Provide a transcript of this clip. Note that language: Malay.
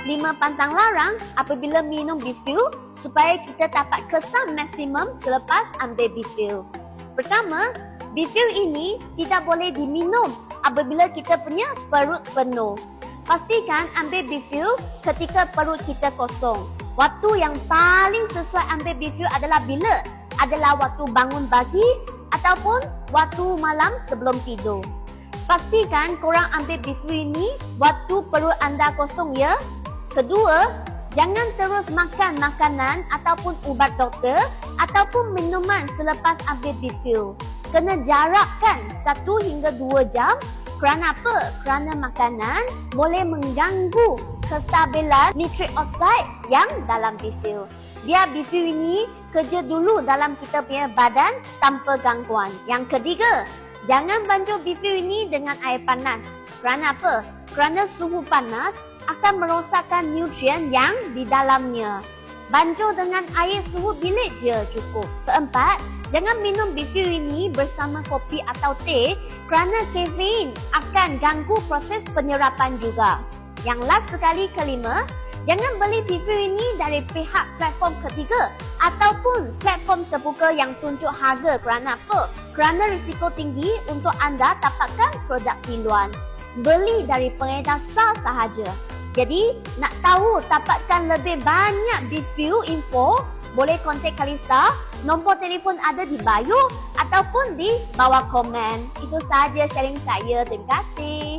5 pantang larang apabila minum Bifuel supaya kita dapat kesan maksimum selepas ambil Bifuel. Pertama, Bifuel ini tidak boleh diminum apabila kita punya perut penuh. Pastikan ambil Bifuel ketika perut kita kosong. Waktu yang paling sesuai ambil Bifuel adalah bila? Adalah waktu bangun pagi ataupun waktu malam sebelum tidur. Pastikan korang ambil Bifuel ini waktu perut anda kosong ya. Kedua, jangan terus makan makanan ataupun ubat doktor ataupun minuman selepas ambil Bifuel. Kena jarakkan 1 hingga 2 jam. Kerana apa? Kerana makanan boleh mengganggu kestabilan nitrik oksida yang dalam Bifuel. Biar Bifuel ini kerja dulu dalam kita punya badan tanpa gangguan. Yang ketiga, jangan bancuh Bifuel ini dengan air panas. Kerana apa? Kerana suhu panas akan merosakkan nutrien yang di dalamnya. Bancuh dengan air suhu bilik je cukup. Keempat, jangan minum Bifuel ini bersama kopi atau teh kerana kafein akan ganggu proses penyerapan juga. Yang last sekali, kelima, jangan beli Bifuel ini dari pihak platform ketiga ataupun platform terbuka yang tunjuk harga. Kerana apa? Kerana risiko tinggi untuk anda dapatkan produk tiluan. Beli dari pengedar sah sahaja. Jadi, nak tahu dapatkan lebih banyak Bifuel info, boleh kontak Kalisa. Nombor telefon ada di bio ataupun di bawah komen. Itu sahaja sharing saya. Terima kasih.